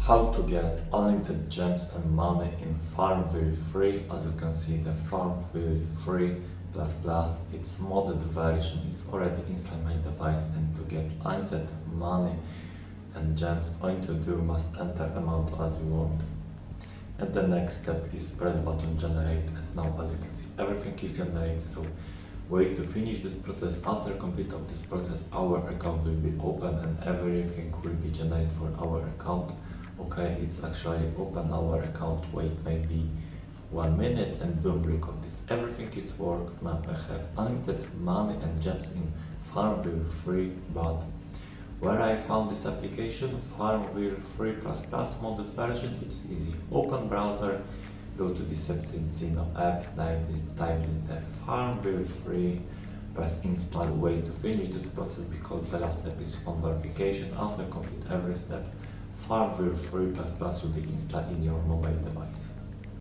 How to get unlimited gems and money in Farmville free. As you can see, the Farmville free plus its modded version is already installed on my device, and to get unlimited money and gems, all you need to do must enter amount as you want. And the next step is press button generate, and now as you can see everything is generated. So wait to finish this process. After complete of this process, our account will be open and everything will be generated for our account. Okay, it's actually open our account. Wait maybe 1 minute and boom, look at this, everything is work. Now I have unlimited money and gems in Farmville free. But where I found this application, Farmville free plus modded version, it's easy. Open browser, go to this Zeno app, type this the Farmville free, press install, wait to finish this process because the last step is phone verification. After complete every step, Farmville free plus will be installed in your mobile device.